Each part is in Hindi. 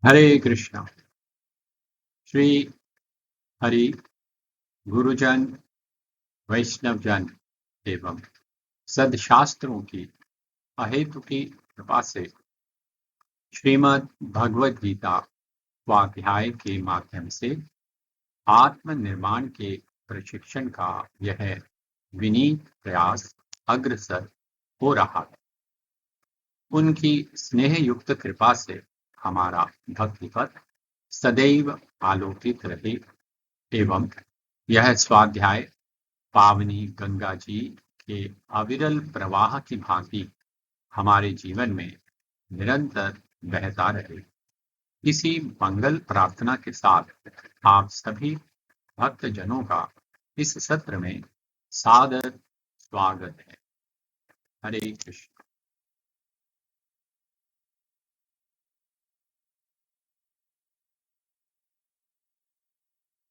हरे कृष्णा। श्री हरि गुरुजन, वैष्णवजन एवं सदशास्त्रों की अहेतुकी कृपा से श्रीमद् भगवद गीता स्वाध्याय के माध्यम से आत्मनिर्माण के प्रशिक्षण का यह विनीत प्रयास अग्रसर हो रहा है। उनकी स्नेह युक्त कृपा से हमारा भक्ति पथ सदैव आलोकित रहे एवं यह स्वाध्याय पावनी गंगा जी के अविरल प्रवाह की भांति हमारे जीवन में निरंतर बहता रहे। इसी मंगल प्रार्थना के साथ आप सभी भक्त जनों का इस सत्र में सादर स्वागत है। हरे कृष्ण।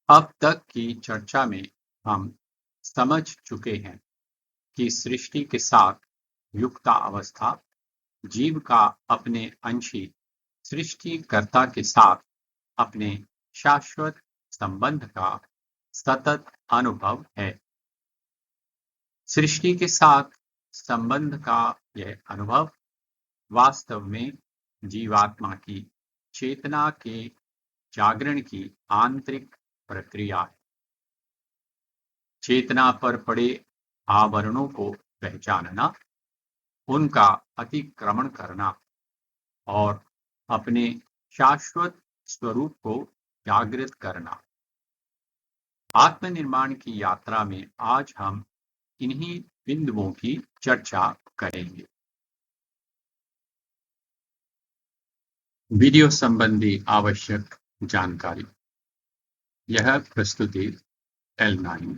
अब तक की चर्चा में हम समझ चुके हैं कि सृष्टि के साथ युक्ता अवस्था जीव का अपने अंशी सृष्टिकर्ता के साथ अपने शाश्वत संबंध का सतत अनुभव है। सृष्टि के साथ संबंध का यह अनुभव वास्तव में जीवात्मा की चेतना के जागरण की आंतरिक प्रक्रिया है। चेतना पर पड़े आवरणों को पहचानना, उनका अतिक्रमण करना और अपने शाश्वत स्वरूप को जागृत करना। आत्मनिर्माण की यात्रा में आज हम इन्हीं बिंदुओं की चर्चा करेंगे। वीडियो संबंधी आवश्यक जानकारी। यह प्रस्तुति L9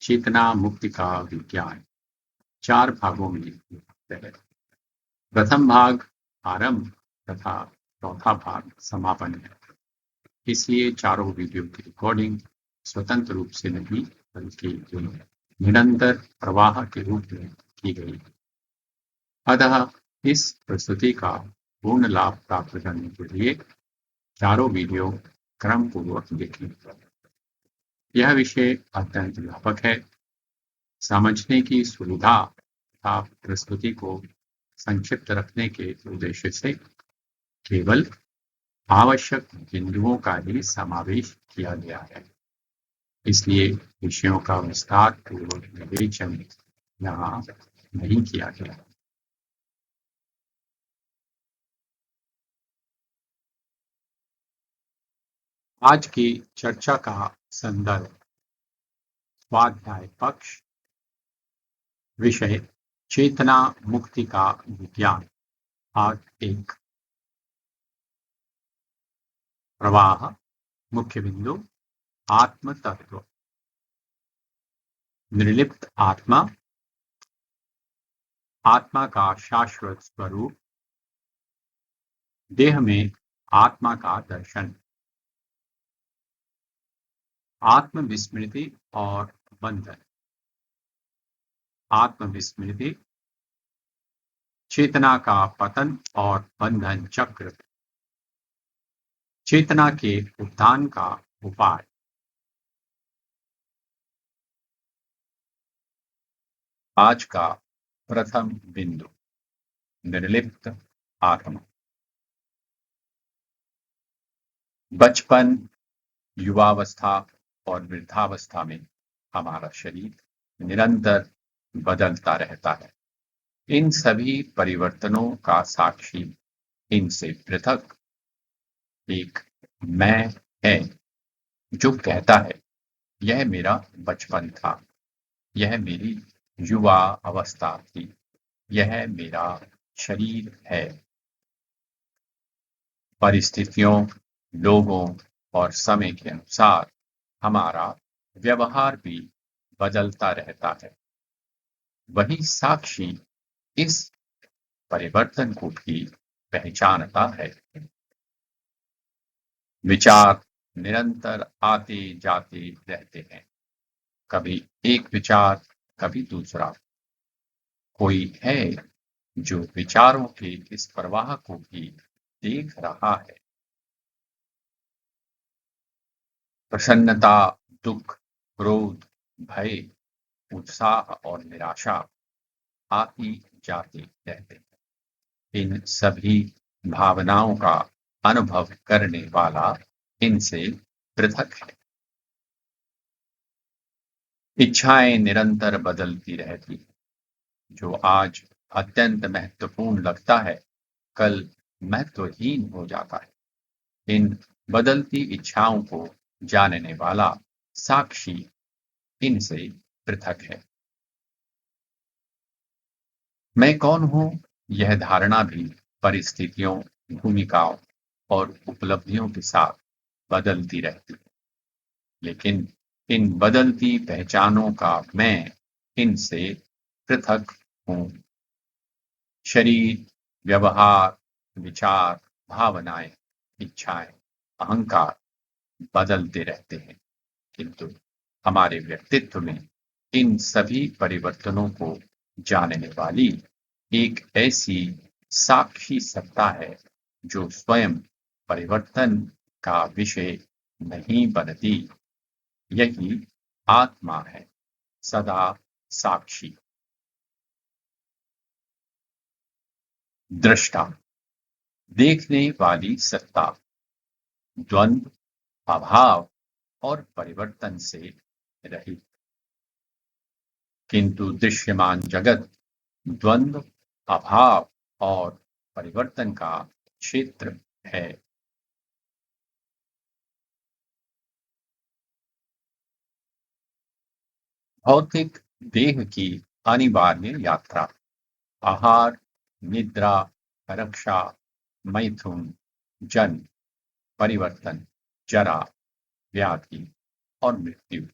चेतना मुक्ति का विज्ञान 4 भागों में है। प्रथम भाग आरंभ तथा चौथा भाग समापन है। इसलिए चारों वीडियो की रिकॉर्डिंग स्वतंत्र रूप से नहीं बल्कि निरंतर प्रवाह के रूप में की गई है। अतः इस प्रस्तुति का पूर्ण लाभ प्राप्त करने के लिए चारों वीडियो क्रम पूर्वक देखें। यह विषय अत्यंत व्यापक है। समझने की सुविधा तथा प्रस्तुति को संक्षिप्त रखने के उद्देश्य से केवल आवश्यक बिंदुओं का ही समावेश किया गया है। इसलिए विषयों का विस्तार पूर्वक विवेचन यहाँ नहीं किया गया। आज की चर्चा का संदर्भ स्वाध्याय पक्ष, विषय चेतना मुक्ति का विज्ञान, भाग 1। प्रवाह, मुख्य बिंदु, आत्म तत्व। निर्लिप्त आत्मा, आत्मा का शाश्वत स्वरूप, देह में आत्मा का दर्शन, आत्मविस्मृति और बंधन। आत्मविस्मृति, चेतना का पतन और बंधन चक्र, चेतना के उत्थान का उपाय। आज का प्रथम बिंदु, निर्लिप्त आत्मा। बचपन, युवावस्था और वृद्धावस्था में हमारा शरीर निरंतर बदलता रहता है। इन सभी परिवर्तनों का साक्षी इनसे पृथक एक मैं है जो कहता है, यह मेरा बचपन था, यह मेरी युवा अवस्था थी, यह मेरा शरीर है। परिस्थितियों, लोगों और समय के अनुसार हमारा व्यवहार भी बदलता रहता है। वही साक्षी इस परिवर्तन को भी पहचानता है। विचार निरंतर आते जाते रहते हैं, कभी एक विचार, कभी दूसरा। कोई है जो विचारों के इस प्रवाह को भी देख रहा है। प्रसन्नता, दुख, क्रोध, भय, उत्साह और निराशा आती जाती रहते हैं। इन सभी भावनाओं का अनुभव करने वाला इनसे पृथक है। इच्छाएं निरंतर बदलती रहती हैं। जो आज अत्यंत महत्वपूर्ण लगता है, कल महत्वहीन हो जाता है। इन बदलती इच्छाओं को जानने वाला साक्षी इनसे पृथक है। मैं कौन हूं, यह धारणा भी परिस्थितियों, भूमिकाओं और उपलब्धियों के साथ बदलती रहती है। लेकिन इन बदलती पहचानों का मैं इनसे पृथक हूं। शरीर, व्यवहार, विचार, भावनाएं, इच्छाएं, अहंकार बदलते रहते हैं, किंतु हमारे व्यक्तित्व में इन सभी परिवर्तनों को जानने वाली एक ऐसी साक्षी सत्ता है जो स्वयं परिवर्तन का विषय नहीं बनती। यही आत्मा है, सदा साक्षी। दृष्टा, देखने वाली सत्ता, द्वंद्व, अभाव और परिवर्तन से रहित। किंतु दृश्यमान जगत द्वंद्व, अभाव और परिवर्तन का क्षेत्र है। भौतिक देह की अनिवार्य यात्रा, आहार, निद्रा, रक्षा, मैथुन, जन्म, परिवर्तन, जरा, व्याधि और मृत्यु।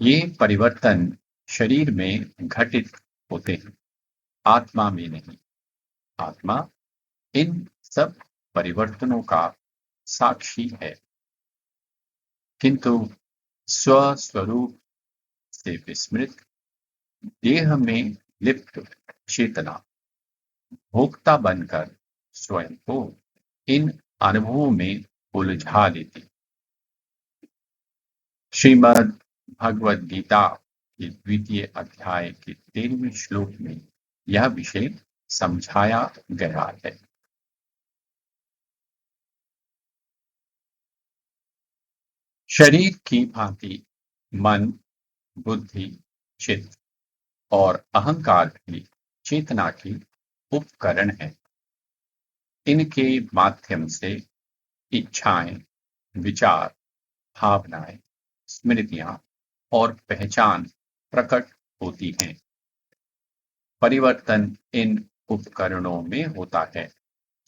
ये परिवर्तन शरीर में घटित होते हैं, आत्मा में नहीं। आत्मा इन सब परिवर्तनों का साक्षी है, किंतु स्वस्वरूप से विस्मृत, देह में लिप्त चेतना भोक्ता बनकर स्वयं को इन अनुभवों में उलझा लेती। श्रीमद् भगवद गीता के द्वितीय अध्याय के 13वें श्लोक में यह विषय समझाया गया है। शरीर की भांति मन, बुद्धि, चित्त और अहंकार भी चेतना की उपकरण है। इनके माध्यम से इच्छाएं, विचार, भावनाएं, स्मृतियां और पहचान प्रकट होती हैं। परिवर्तन इन उपकरणों में होता है,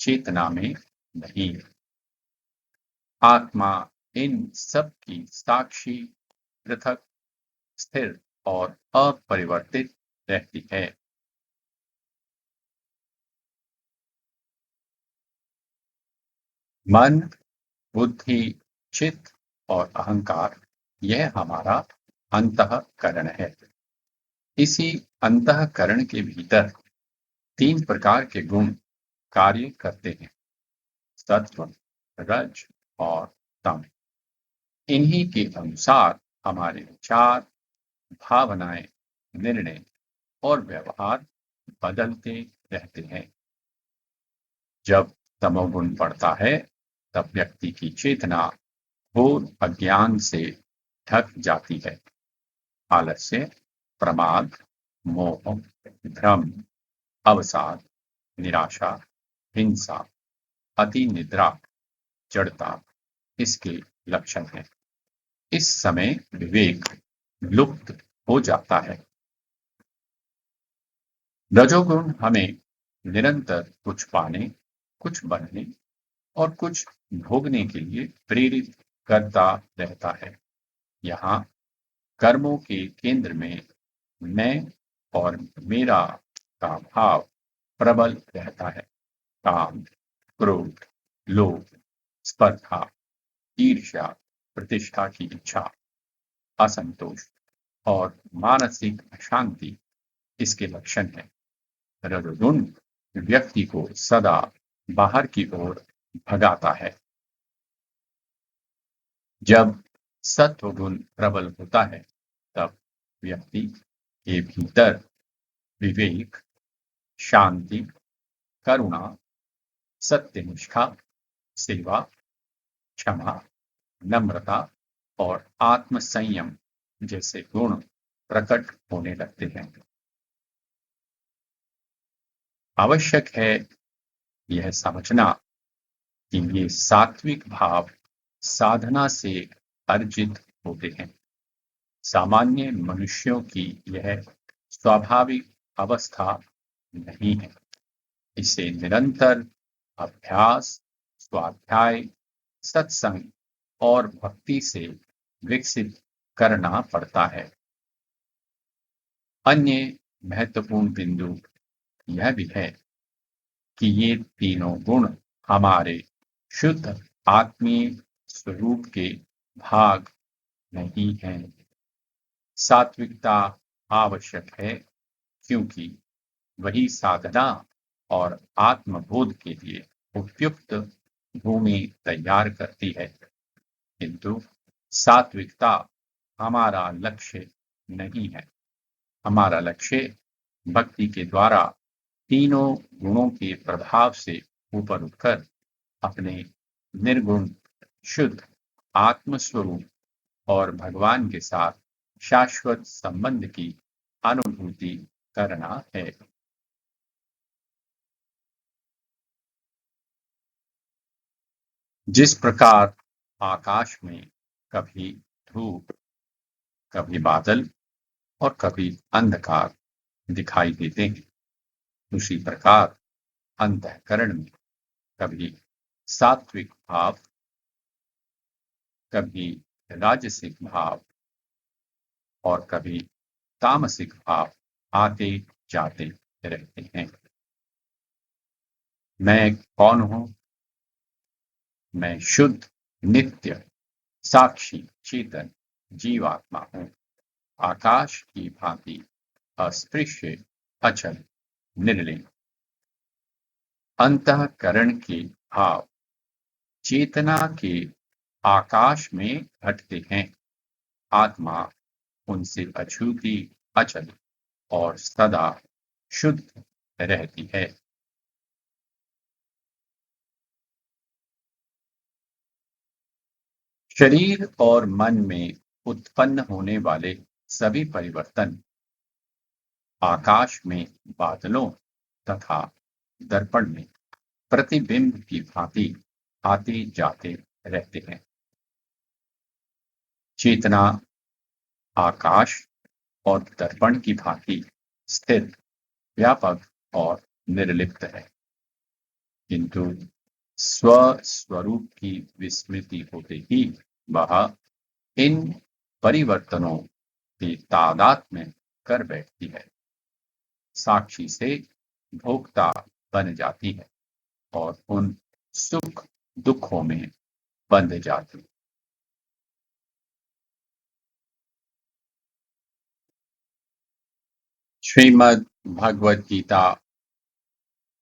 चेतना में नहीं। आत्मा इन सब की साक्षी, पृथक, स्थिर और अपरिवर्तित रहती है। मन, बुद्धि, चित्त और अहंकार, यह हमारा अंतःकरण है। इसी अंतःकरण के भीतर 3 प्रकार के गुण कार्य करते हैं, सत्व, रज और तम। इन्हीं के अनुसार हमारे विचार, भावनाएं, निर्णय और व्यवहार बदलते रहते हैं। जब तमोगुण बढ़ता है, तब व्यक्ति की चेतना घोर अज्ञान से ढक जाती है। आलस्य, प्रमाद, मोह, भ्रम, अवसाद, निराशा, हिंसा, अति निद्रा, जड़ता इसके लक्षण हैं। इस समय विवेक लुप्त हो जाता है। रजोगुण हमें निरंतर कुछ पाने, कुछ बनने और कुछ भोगने के लिए प्रेरित करता रहता है। यहाँ कर्मों के केंद्र में मैं और मेरा का भाव प्रबल रहता है। काम, क्रोध, लोभ, स्पर्धा, ईर्ष्या, प्रतिष्ठा की इच्छा, असंतोष और मानसिक अशांति इसके लक्षण हैं। रजोगुण व्यक्ति को सदा बाहर की ओर भगाता है। जब सत्व गुण प्रबल होता है तब व्यक्ति के भीतर विवेक, शांति, करुणा, सत्यनिष्ठा, सेवा, क्षमा, नम्रता और आत्मसंयम जैसे गुण प्रकट होने लगते हैं। आवश्यक है यह समझना कि ये सात्विक भाव साधना से अर्जित होते हैं। सामान्य मनुष्यों की यह स्वाभाविक अवस्था नहीं है। इसे निरंतर अभ्यास, स्वाध्याय, सत्संग और भक्ति से विकसित करना पड़ता है। अन्य महत्वपूर्ण बिंदु यह भी है कि ये तीनों गुण हमारे शुद्ध आत्मीय स्वरूप के भाग नहीं हैं। सात्विकता आवश्यक है क्योंकि वही साधना और आत्मबोध के लिए उपयुक्त भूमि तैयार करती है, किंतु सात्विकता हमारा लक्ष्य नहीं है। हमारा लक्ष्य भक्ति के द्वारा तीनों गुणों के प्रभाव से ऊपर उठकर अपने निर्गुण, शुद्ध आत्मस्वरूप और भगवान के साथ शाश्वत संबंध की अनुभूति करना है। जिस प्रकार आकाश में कभी धूप, कभी बादल और कभी अंधकार दिखाई देते हैं, उसी प्रकार अंतःकरण में कभी सात्विक भाव, कभी राजसिक भाव और कभी तामसिक भाव आते जाते रहते हैं। मैं कौन हूं? मैं शुद्ध, नित्य, साक्षी, चेतन जीवात्मा हूं। आकाश की भांति अस्पृश्य, अचल, निर्लिंग। अंतःकरण के भाव चेतना के आकाश में घटते हैं। आत्मा उनसे अछूती, अचल और सदा शुद्ध रहती है। शरीर और मन में उत्पन्न होने वाले सभी परिवर्तन आकाश में बादलों तथा दर्पण में प्रतिबिंब की भांति आते जाते रहते हैं। चेतना आकाश और दर्पण की भांति स्थिर, व्यापक और निर्लिप्त है, किंतु स्व स्वरूप की विस्मृति होते ही वह इन परिवर्तनों के तादाद में कर बैठती है, साक्षी से भोक्ता बन जाती है और उन सुख दुखों में बंध जाती है। श्रीमद् भगवद गीता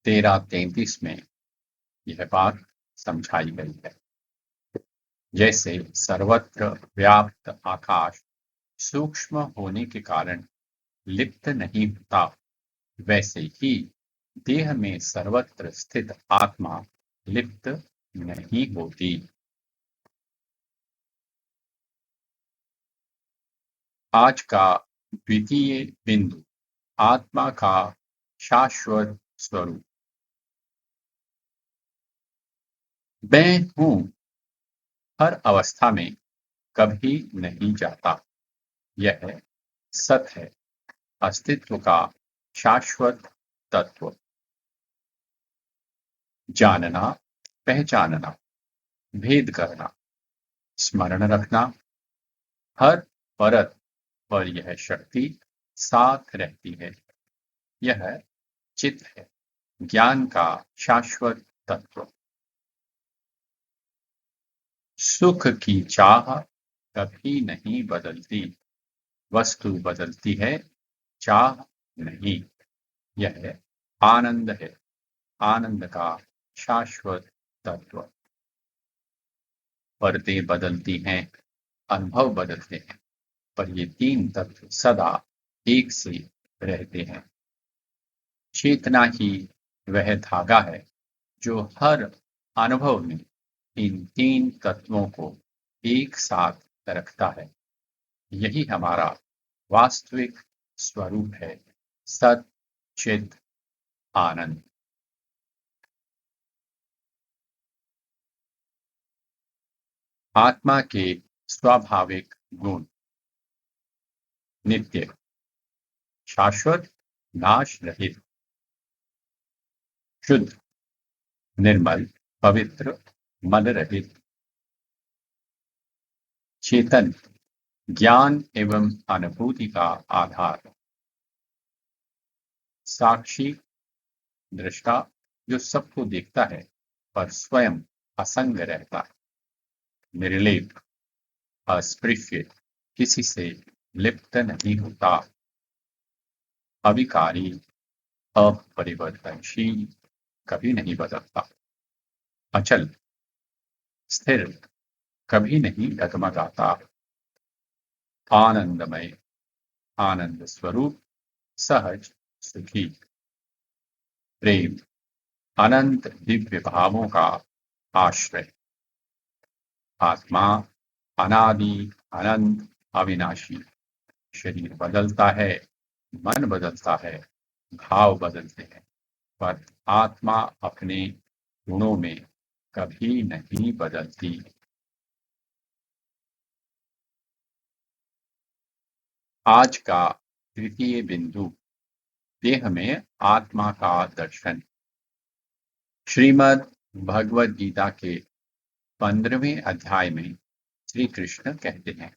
13:33 में यह बात समझाई गई है। जैसे सर्वत्र व्याप्त आकाश सूक्ष्म होने के कारण लिप्त नहीं होता, वैसे ही देह में सर्वत्र स्थित आत्मा लिप्त नहीं होती। आज का द्वितीय बिंदु आत्मा का शाश्वत स्वरूप। मैं हूं हर अवस्था में कभी नहीं जाता। यह सत है, अस्तित्व का शाश्वत तत्व। जानना, पहचानना, भेद करना, स्मरण रखना, हर परत पर यह शक्ति साथ रहती है। यह चित्त है, ज्ञान का शाश्वत तत्व। सुख की चाह कभी नहीं बदलती। वस्तु बदलती है, चाह नहीं। यह आनंद है, आनंद का शाश्वत तत्व। परतें बदलती हैं, अनुभव बदलते हैं, पर ये तीन तत्व सदा एक से रहते हैं। चेतना ही वह धागा है जो हर अनुभव में इन तीन तत्वों को एक साथ रखता है। यही हमारा वास्तविक स्वरूप है, सत चित आनंद। आत्मा के स्वाभाविक गुण: नित्य, शाश्वत, नाश रहित, शुद्ध, निर्मल, पवित्र, मन रहित, चेतन, ज्ञान एवं अनुभूति का आधार, साक्षी, दृष्टा, जो सबको देखता है पर स्वयं असंग रहता है, निर्लेप, अस्पृश्य, किसी से लिप्त नहीं होता, अविकारी, अपरिवर्तनशील, कभी नहीं बदलता, अचल, स्थिर, कभी नहीं डगमगाता, आनंदमय, आनंद स्वरूप, सहज, सुखी, प्रेम, अनंत दिव्य भावों का आश्रय, आत्मा, अनादि, अनंत, अविनाशी। शरीर बदलता है, मन बदलता है, भाव बदलते हैं, पर आत्मा अपने गुणों में कभी नहीं बदलती। आज का तृतीय बिंदु: देह में आत्मा का दर्शन। श्रीमद् भगवद गीता के 15वें अध्याय में श्री कृष्ण कहते हैं,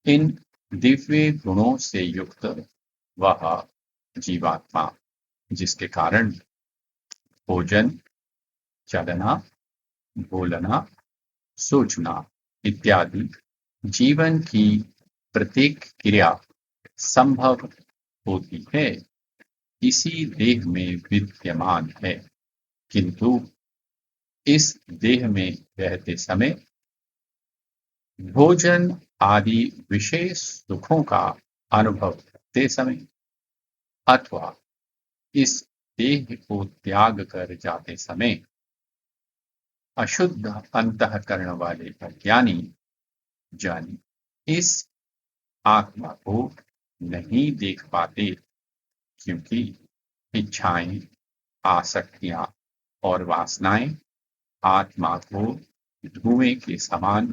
इन दिव्य गुणों से युक्त वह जीवात्मा, जिसके कारण भोजन, चलना, बोलना, सोचना इत्यादि जीवन की प्रत्येक क्रिया संभव होती है, इसी देह में विद्यमान है, किंतु इस देह में रहते समय भोजन आदि विशेष सुखों का अनुभव करते समय अथवा इस देह को त्याग कर जाते समय अशुद्ध अंतःकरण वाले अज्ञानी जन इस आत्मा को नहीं देख पाते, क्योंकि इच्छाएं, आसक्तियां और वासनाएं आत्मा को धुएं के समान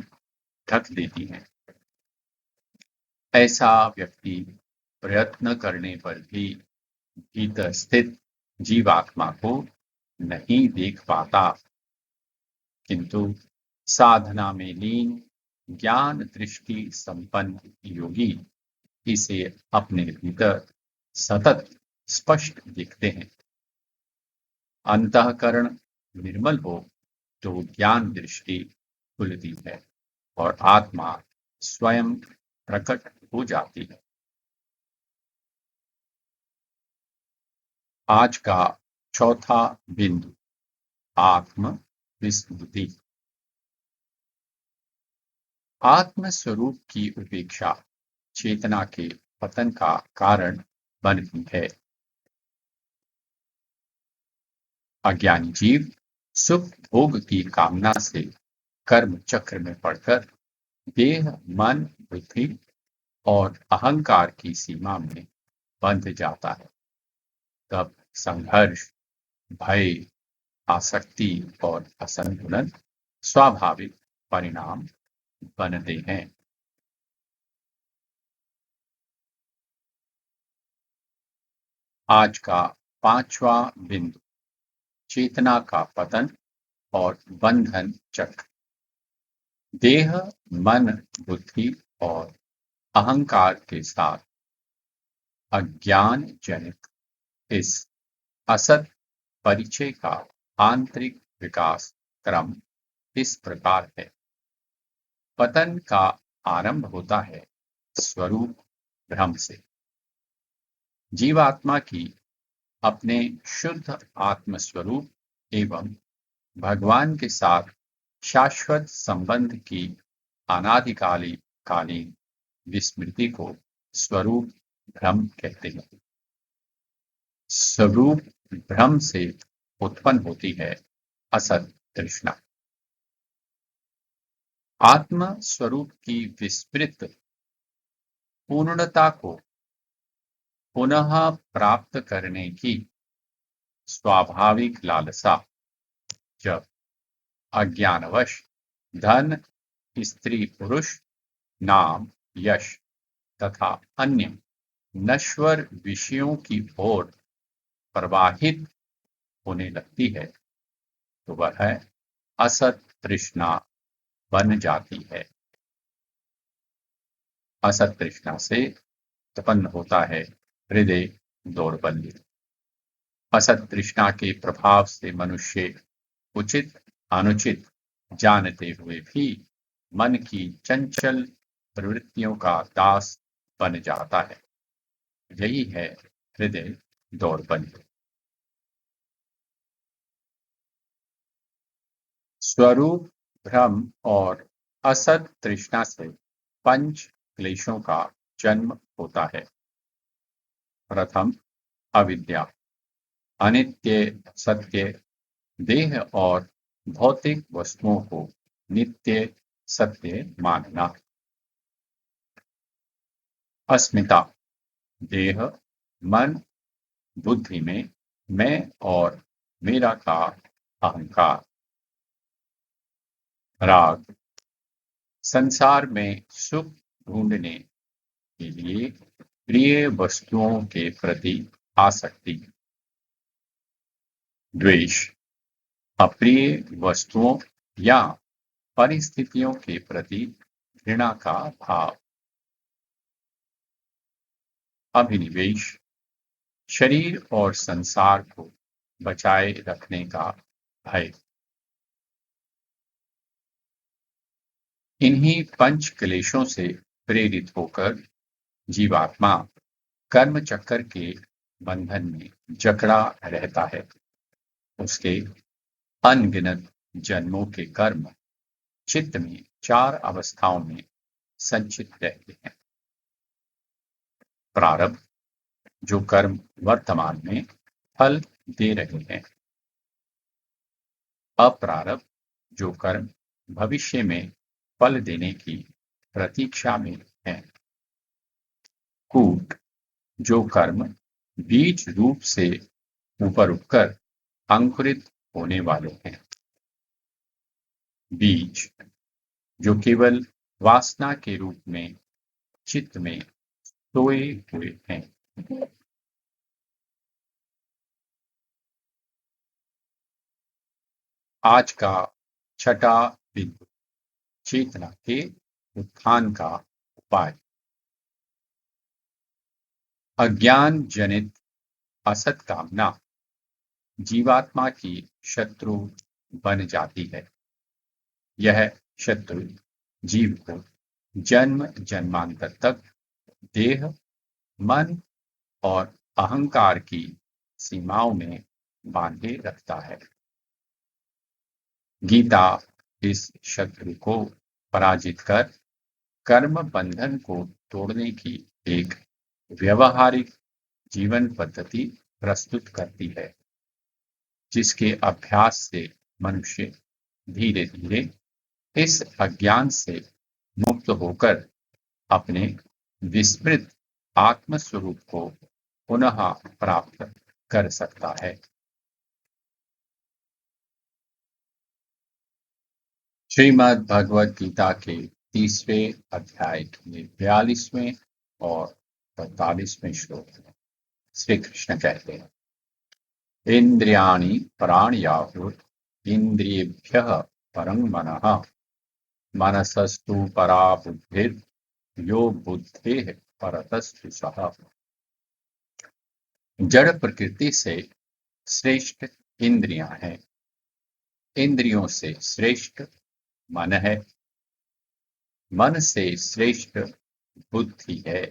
ढक देती हैं। ऐसा व्यक्ति प्रयत्न करने पर भी भीतर स्थित जीवात्मा को नहीं देख पाता, किंतु साधना में लीन ज्ञान दृष्टि संपन्न योगी इसे अपने भीतर सतत स्पष्ट दिखते हैं। अंतःकरण निर्मल हो तो ज्ञान दृष्टि खुलती है और आत्मा स्वयं प्रकट हो जाती है। आज का चौथा बिंदु: आत्म विस्मृति। आत्म स्वरूप की उपेक्षा चेतना के पतन का कारण बनती है। अज्ञानी जीव सुख भोग की कामना से कर्म चक्र में पड़कर देह, मन, बुद्धि और अहंकार की सीमा में बंध जाता है। तब संघर्ष, भय, आसक्ति और असंतुलन स्वाभाविक परिणाम बनते हैं। आज का पांचवा बिंदु: चेतना का पतन और बंधन चक्र। देह, मन, बुद्धि और अहंकार के साथ अज्ञान जनित इस असत परिचय का आंतरिक विकास क्रम इस प्रकार है। पतन का आरंभ होता है स्वरूप भ्रम से। जीवात्मा की अपने शुद्ध आत्मस्वरूप एवं भगवान के साथ शाश्वत संबंध की अनादिकालीन विस्मृति को स्वरूप भ्रम कहते हैं। स्वरूप भ्रम से उत्पन्न होती है असत तृष्णा। आत्म स्वरूप की विस्मृत पूर्णता को पुनः प्राप्त करने की स्वाभाविक लालसा जब अज्ञानवश धन, स्त्री पुरुष, नाम, यश तथा अन्य नश्वर विषयों की ओर प्रवाहित होने लगती है तो वह असत तृष्णा बन जाती है। असत तृष्णा से उत्पन्न होता है हृदय दौर्बल्य। असत तृष्णा के प्रभाव से मनुष्य उचित अनुचित जानते हुए भी मन की चंचल प्रवृत्तियों का दास बन जाता है। यही है हृदय दौर्बल्य। स्वरूप भ्रम और असत तृष्णा से पंच क्लेशों का जन्म होता है। प्रथम अविद्या, अनित्य सत्य देह और भौतिक वस्तुओं को नित्य सत्य मानना। अस्मिता, देह, मन, बुद्धि में मैं और मेरा का अहंकार। राग, संसार में सुख ढूंढने के लिए प्रिय वस्तुओं के प्रति आसक्ति। द्वेष, अप्रिय वस्तुओं या परिस्थितियों के प्रति घृणा का भाव। अभिनिवेश, शरीर और संसार को बचाए रखने का भय। इन्हीं पंच क्लेशों से प्रेरित होकर जीवात्मा कर्म चक्कर के बंधन में जकड़ा रहता है। उसके अनगिनत जन्मों के कर्म चित्त में चार अवस्थाओं में संचित रहते हैं। प्रारब्ध, जो कर्म वर्तमान में फल दे रहे हैं। अप्रारब्ध, जो कर्म भविष्य में फल देने की प्रतीक्षा में है। कूट, जो कर्म बीज रूप से ऊपर उठकर अंकुरित होने वाले हैं। बीज, जो केवल वासना के रूप में चित्त में सोए हुए हैं। आज का छठा बिंदु, चेतना के उत्थान का उपाय। अज्ञान जनित असत कामना जीवात्मा की शत्रु बन जाती है। यह शत्रु जीव को जन्म जन्मांतर तक देह, मन और अहंकार की सीमाओं में बांधे रखता है। गीता इस शत्रु को पराजित कर कर्म बंधन को तोड़ने की एक व्यवहारिक जीवन पद्धति प्रस्तुत करती है, जिसके अभ्यास से मनुष्य धीरे धीरे इस अज्ञान से मुक्त होकर अपने विस्मृत आत्म स्वरूप को पुनः प्राप्त कर सकता है। श्रीमद् भगवद गीता के 30वें अध्याय के 42वें और 45वें श्लोक में श्री कृष्ण कहते हैं, इंद्रियाणि प्राणयाहुर इंद्रियेभ्यः परं मनः मनसस्तु परा बुद्धिर यो बुद्धेः परतस्तु सः। जड़ प्रकृति से श्रेष्ठ इंद्रियां हैं। इंद्रियों से श्रेष्ठ मन है। मन से श्रेष्ठ बुद्धि है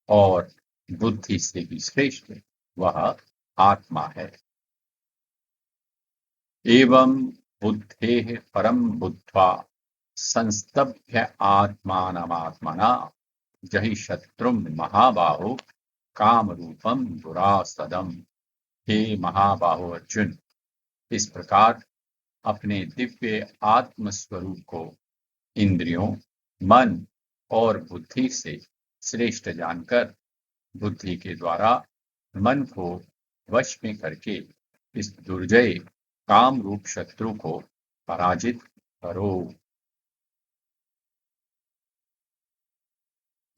और बुद्धि से भी श्रेष्ठ वह आत्मा है। एवं बुद्धेः परं बुद्ध्वा संस्तभ्य आत्मानमात्मना जहि शत्रुं महाबाहो काम रूपम दुरासदम। हे महाबाहो अर्जुन, इस प्रकार अपने दिव्य आत्म स्वरूप को इंद्रियों, मन और बुद्धि से श्रेष्ठ जानकर बुद्धि के द्वारा मन को वश में करके इस दुर्जय काम रूप शत्रु को पराजित करो।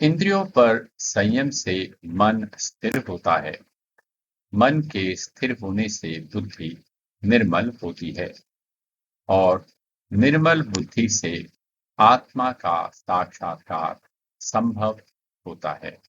इंद्रियों पर संयम से मन स्थिर होता है। मन के स्थिर होने से बुद्धि निर्मल होती है और निर्मल बुद्धि से आत्मा का साक्षात्कार संभव होता है।